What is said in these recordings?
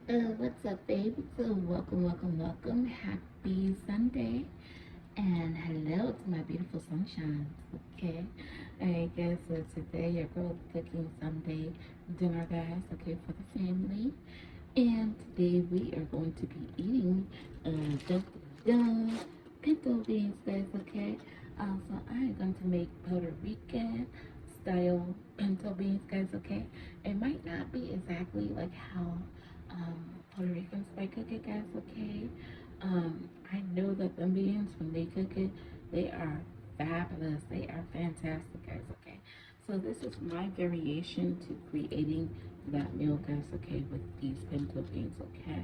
What's up, baby? So, welcome. Happy Sunday. And hello to my beautiful sunshines. Okay. Alright, guys. So, today, your girl is cooking Sunday dinner, guys. Okay, for the family. And today, we are going to be eating dun, dun, pinto beans, guys. Okay. So, I am going to make Puerto Rican style pinto beans, guys. Okay. It might not be exactly like how Puerto Ricans might cook it, guys, okay? I know that the beans, when they cook it, they are fabulous. They are fantastic, guys, okay? So this is my variation to creating that meal, guys, okay, with these pinto beans, okay?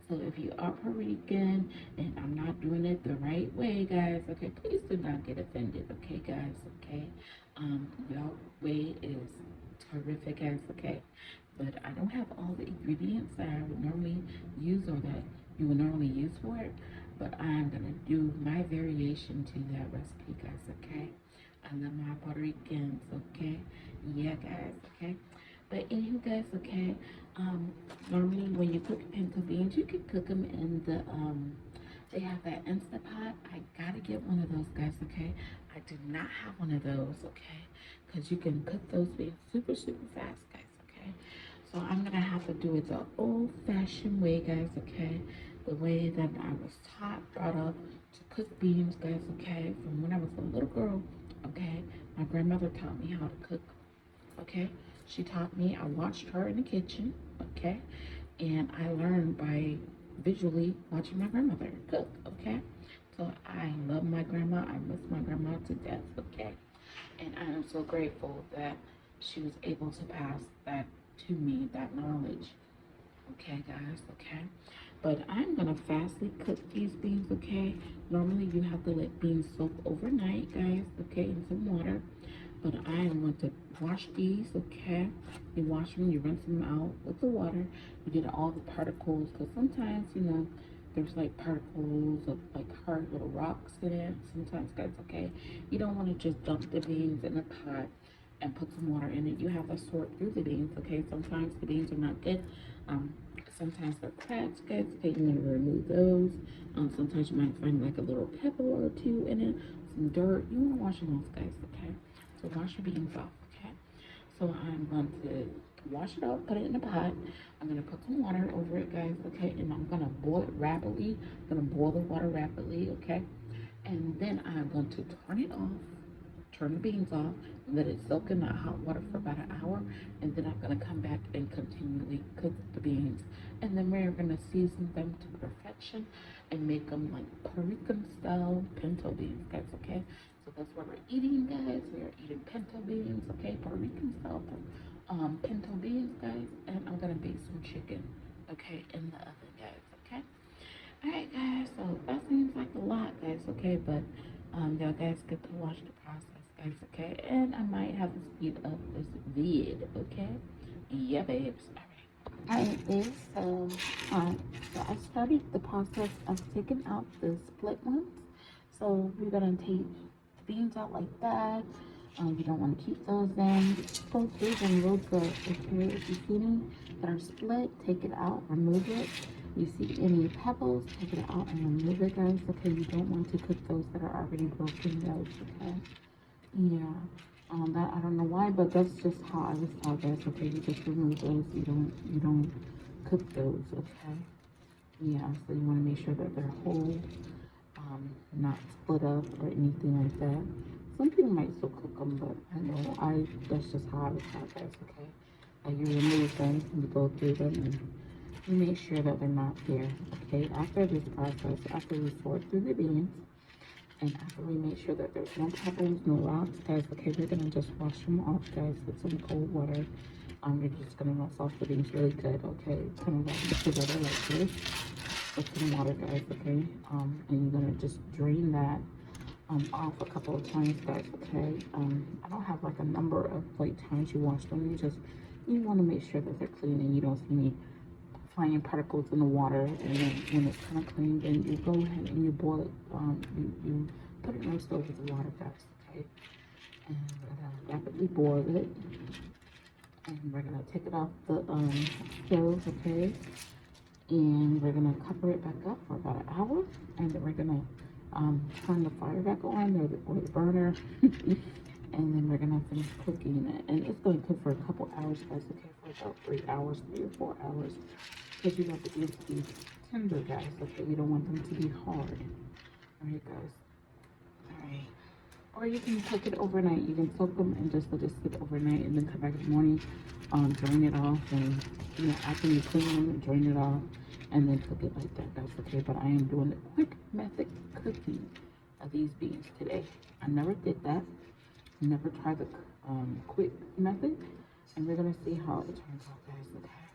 So if you are Puerto Rican and I'm not doing it the right way, guys, okay, please do not get offended, okay, guys, okay? Your way is terrific, guys, okay? But I don't have all the ingredients that I would normally use or that you would normally use for it. But I'm gonna do my variation to that recipe, guys, okay? I love my Puerto Ricans, okay? Yeah, guys, okay? But anywho, guys, okay? Normally when you cook pinto beans, you can cook them in the they have that Instant Pot. I gotta get one of those, guys, okay? I do not have one of those, okay? Because you can cook those beans super fast, guys, okay? So I'm gonna have to do it the old-fashioned way, guys, okay? The way that I was brought up to cook beans, guys, okay? From when I was a little girl, okay? My grandmother taught me how to cook, okay? She taught me, I watched her in the kitchen, okay? And I learned by visually watching my grandmother cook, okay? So I love my grandma. I miss my grandma to death, okay? And I am so grateful that she was able to pass that to me, that knowledge. Okay, guys, okay? But I'm gonna fastly cook these beans, okay? Normally you have to let beans soak overnight, guys, okay, in some water. But I am going to wash these, okay? You wash them, you rinse them out with the water. You get all the particles, because sometimes, there's like particles of like hard little rocks in it. Sometimes, guys, okay? You don't want to just dump the beans in a pot and put some water in it. You have to sort through the beans, okay? Sometimes the beans are not good. Um, Sometimes they're cracked, guys, okay? You want to remove those. Sometimes you might find like a little pebble or two in it, some dirt. You want to wash them off, guys, okay? So wash your beans off, okay? So I'm going to wash it off, put it in a pot. I'm going to put some water over it, guys, okay? And I'm going to boil it rapidly. I'm going to boil the water rapidly, okay? And then I'm going to turn it off, turn the beans off, let it soak in that hot water for about an hour. And then I'm going to come back and continually cook the beans. And then we're going to season them to perfection and make them like Puerto Rican style pinto beans, guys, okay? So that's what we're eating, guys. We are eating pinto beans, okay? Puerto Rican style pinto beans, guys. And I'm gonna bake some chicken, okay, in the oven, guys, okay? All right, guys. So that seems like a lot, guys, okay? But y'all guys get to watch the process, guys, okay? And I might have to speed up this vid, okay? Yeah, babes. All right. Alright, guys, so I started the process of taking out the split ones. So we're gonna take the beans out like that. You don't want to keep those in. Go through them real good. Okay, if you see any that are split, take it out, remove it. You see any pebbles, take it out and remove it, guys. Okay, you don't want to cook those that are already broken, guys. Okay, yeah. That I don't know why, but that's just how I was taught, guys. Okay, you just remove those. You don't cook those. Okay. Yeah. So you want to make sure that they're whole, not split up or anything like that. Some people might still cook them, but I know that's just how I was taught, guys. Okay. You remove them, you go through them, and you make sure that they're not there. Okay. After this process, after we sort through the beans. And after we make sure that there's no pebbles, no rocks, guys, okay, we're gonna just wash them off, guys, with some cold water. You're just gonna rinse off the beans really good, okay? Kind of rub it together like this with some water, guys, okay? And you're gonna just drain that off a couple of times, guys, okay? I don't have like a number of like times you wash them. You want to make sure that they're clean and you don't see any fine particles in the water. And then when it's kind of clean, then you go ahead and you boil it. You put it on the stove with the water, guys, okay? And we're gonna rapidly boil it. And we're gonna take it off the stove, okay? And we're gonna cover it back up for about an hour, and then we're gonna turn the fire back on or the burner, and then we're gonna finish cooking it. And it's gonna cook for a couple hours, guys. Okay, for about 3 hours, 3 or 4 hours, because you want the beans to be tender, guys. Okay, you don't want them to be hard. All right, guys. All right. Or you can cook it overnight. You can soak them and just let it sit overnight, and then come back in the morning, drain it off, and after you clean them, drain it off, and then cook it like that. That's okay. But I am doing the quick method cooking of these beans today. I never did that. Never tried the quick method, and we're gonna see how it turns out, guys. Okay.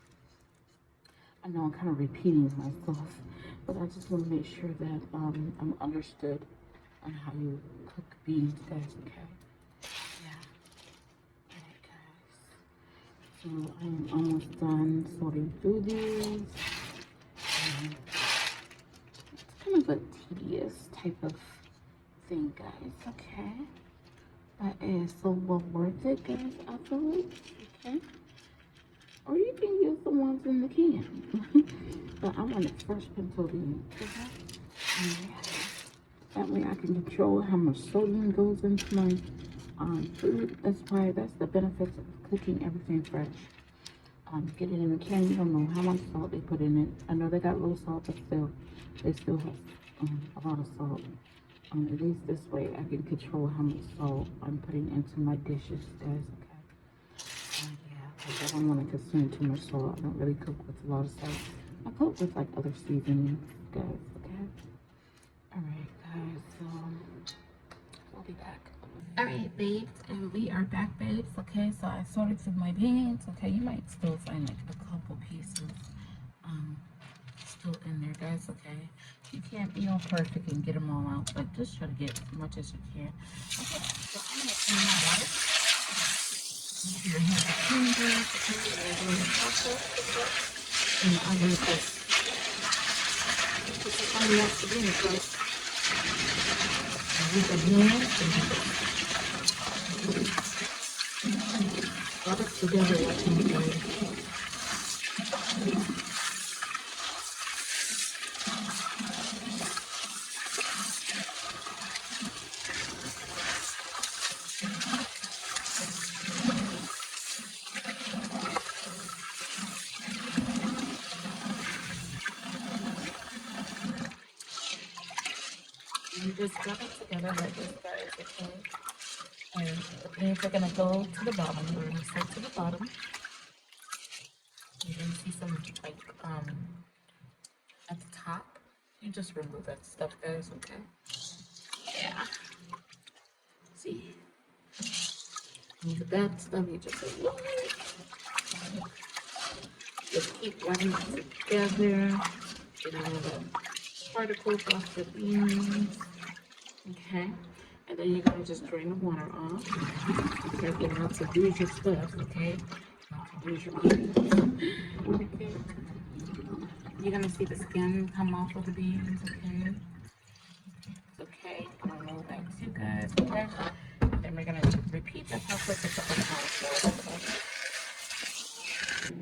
I know I'm kind of repeating myself, but I just want to make sure that I'm understood on how you cook beans, guys. Okay. Yeah. Alright, guys. So I am almost done sorting through these. It's kind of a tedious type of thing, guys. Okay. But it's so well worth it, guys. I feel like. Okay. Or you can use the ones in the can. But I want it fresh pinto beans. Okay. That way I can control how much sodium goes into my food. That's the benefits of cooking everything fresh. Get it in a can. You don't know how much salt they put in it. I know they got low salt, but still, they still have a lot of salt. At least this way I can control how much salt I'm putting into my dishes, guys. Okay. Yeah, I don't want to consume too much salt. I don't really cook with a lot of salt. I cook with like other seasonings, guys. Okay. All right, guys. So we'll be back. All right, babes, and we are back, babes. Okay, so I sorted through my beans. Okay, you might still find like a couple pieces still in there, guys. Okay, you can't be all perfect and get them all out, but just try to get as much as you can. Okay, so I'm gonna clean my water. Make sure your hands are clean, guys. Okay, we're doing the process, and I'm gonna put this on the next beans, guys. With the hands and rub it together like this, guys. You just rub it together like this, guys, okay? And the beans are gonna go to the bottom. We're gonna set to the bottom. You're gonna see some like at the top. You just remove that stuff, guys, okay? Yeah. See? And the bad stuff you just remove it. Just keep rubbing it together. Get all the particles off the beans. Okay? And then you're gonna just drain the water off. Careful not to lose your stuff, okay? Not to lose your beans. Okay. You're gonna see the skin come off of the beans, okay? It's okay. I'm gonna roll that too, guys, okay? Then we're gonna repeat that process a couple times. Okay?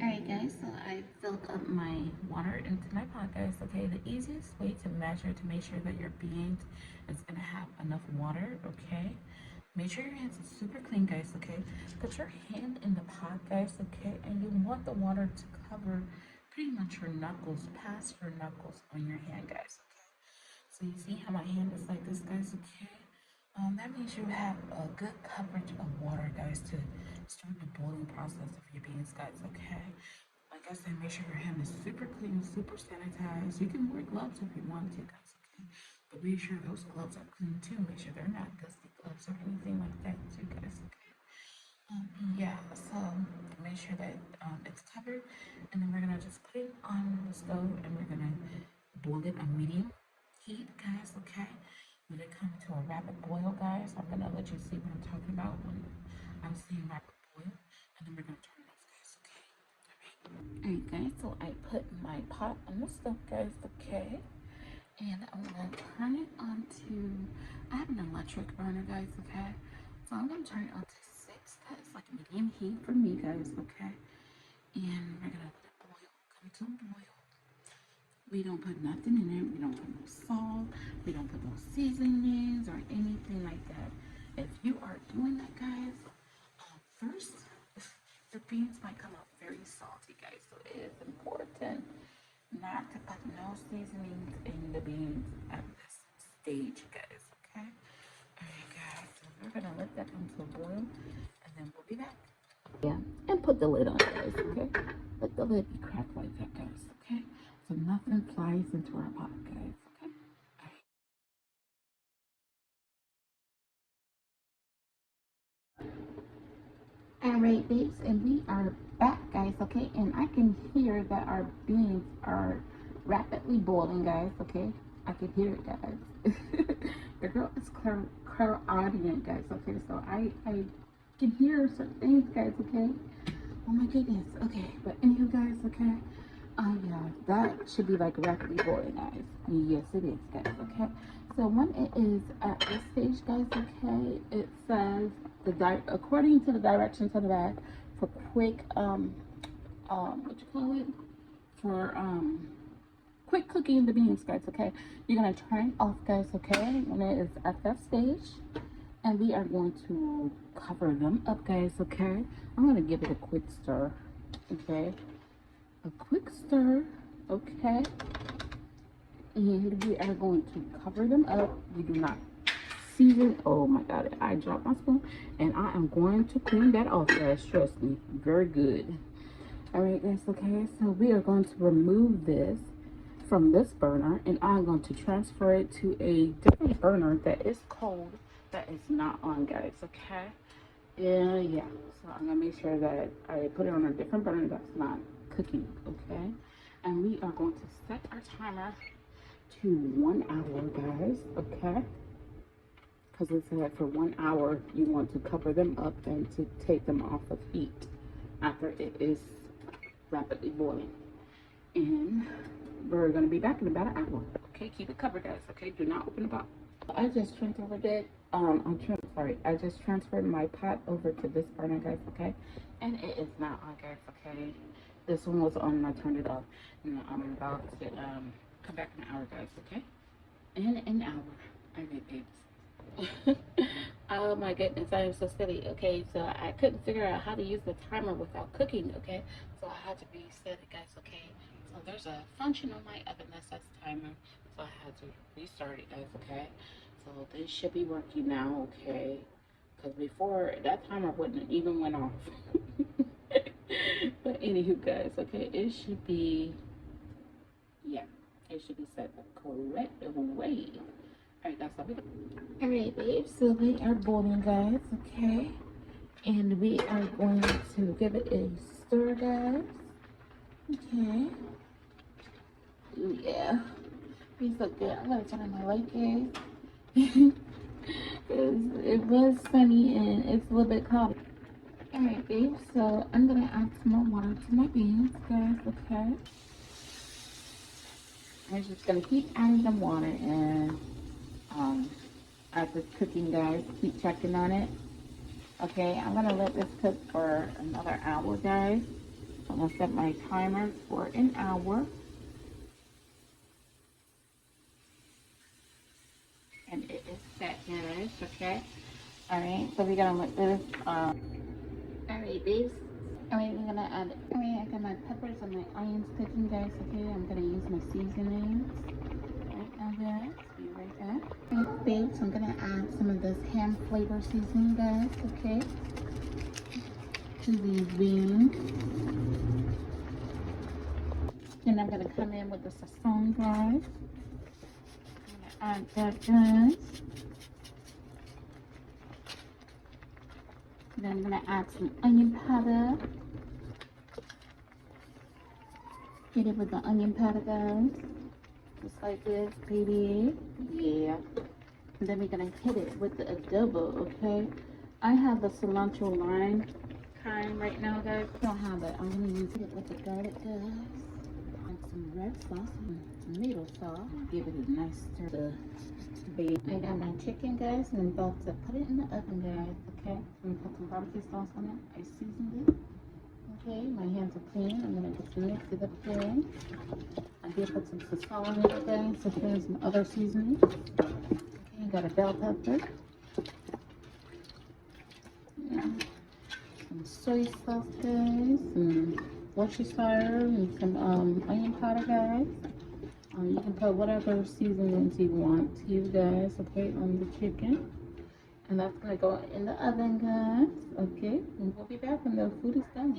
Alright guys, so I filled up my water into my pot, guys. Okay, the easiest way to measure to make sure that your beans is gonna have enough water, okay? Make sure your hands are super clean, guys, okay? Put your hand in the pot, guys, okay? And you want the water to cover pretty much your knuckles, past your knuckles on your hand, guys, okay? So you see how my hand is like this, guys, okay? That means you have a good coverage of water, guys, to start the boiling process of your beans, guys, okay? Like I said, make sure your hand is super clean, super sanitized. You can wear gloves if you want to, guys, okay? But make sure those gloves are clean too. Make sure they're not dusty gloves or anything like that too, guys, okay? Yeah, so make sure that it's covered, and then we're gonna just put it on the stove, and we're gonna boil it on medium heat, guys, okay? When it comes to a rapid boil, guys, I'm gonna let you see what I'm talking about when I'm saying rapid boil, and then we're gonna turn it off, guys, okay? Alright, guys, so I put my pot on the stove, guys, okay? And I'm gonna turn it on to, I have an electric burner, guys, okay? So I'm gonna turn it on to 6, that's like medium heat for me, guys, okay? And we're gonna let it boil, come to a boil. We don't put nothing in it. We don't put no salt. We don't put no seasonings or anything like that. If you are doing that, guys, first, the beans might come out very salty, guys. So it is important not to put no seasonings in the beans at this stage, guys. Okay? Alright, guys. So we're gonna let that come to a boil, and then we'll be back. Yeah, and put the lid on, guys. Okay? Let the lid be cracked like that, guys. Okay? So nothing flies into our pot, guys. Okay? Alright, babes, and we are back, guys, okay? And I can hear that our beans are rapidly boiling, guys, okay? I can hear it, guys. The girl is clairaudient, guys, okay? So I can hear certain things, guys, okay? Oh my goodness, okay. But anywho, guys, okay? Yeah, that should be like rapidly boiling, guys. Yes, it is, guys, okay? So when it is at this stage, guys, okay, it says according to the directions on the back, for quick what you call it, for quick cooking the beans, guys, okay, you're gonna turn it off, guys, okay, when it is at that stage, and we are going to cover them up, guys, okay. I'm gonna give it a quick stir, okay, a quick stir, okay, and we are going to cover them up. We do not season. Oh my god, I dropped my spoon, and I am going to clean that off, guys, trust me, very good. All right, guys, okay, so we are going to remove this from this burner, and I'm going to transfer it to a different burner that is cold, that is not on, guys, okay. Yeah, so I'm gonna make sure that I put it on a different burner that's not cooking, okay. And we are going to set our timer to 1 hour, guys, okay, because it said for 1 hour you want to cover them up and to take them off of heat after it is rapidly boiling. And we're going to be back in about an hour, okay. Keep it covered, guys, okay. Do not open the pot. I just transferred it. I just transferred my pot over to this burner, guys, okay, and it is not on, guys, okay. This one was on and I turned it off, and I'm about to come back in an hour, guys, okay. In an hour. All right, babes. Oh my goodness, I am so silly. Okay, so I couldn't figure out how to use the timer without cooking, okay, so I had to reset it, guys, okay. So there's a function on my oven that sets timer, so I had to restart it, guys, okay. So this should be working now, okay, because before that timer wouldn't even went off. But anywho, guys, okay, it should be, yeah, it should be set the correct way. All right, that's how we go. All right, babes, so they are boiling, guys, okay, and we are going to give it a stir, guys, okay. Ooh, yeah, he's so good. I'm gonna turn on my light, guys, because it was sunny and it's a little bit cold. All right, babe, so I'm gonna add some more water to my beans, guys, okay. I'm just gonna keep adding some water, and as it's cooking, guys, keep checking on it. Okay, I'm gonna let this cook for another hour, guys. I'm gonna set my timer for an hour. And it is set, guys, okay? Alright, so we're gonna let this, alright, babes. Alright, we're gonna add, alright, I got my peppers and my onions cooking, guys, okay? I'm gonna use my seasonings. Right now, guys, be right back. Alright, babes, I'm gonna add some of this ham flavor seasoning, guys, okay? To these beans. Then I'm gonna come in with the sazon, guys. I'm gonna add that, guys. Then I'm gonna add some onion powder. Hit it with the onion powder, guys. Just like this, baby. Yeah. And then we're gonna hit it with the adobo, okay? I have the cilantro lime kind right now, guys. I don't have it. I'm gonna use it with the garlic, guys. And some red sauce and tomato sauce. Give it a nice stir. I got my chicken, guys, and I'm about to put it in the oven, guys, okay? I'm gonna put some barbecue sauce on it. I seasoned it. Okay, my hands are clean. I'm gonna just mix it up here. I maybe put some sazon in it, guys. So here's some other seasoning. Okay, got a bell pepper. Yeah. Some soy sauce, guys. Some Worcestershire and some onion powder, guys. You can put whatever seasonings you want to, guys, okay, on the chicken. And that's gonna go in the oven, guys. Okay, and we'll be back when the food is done.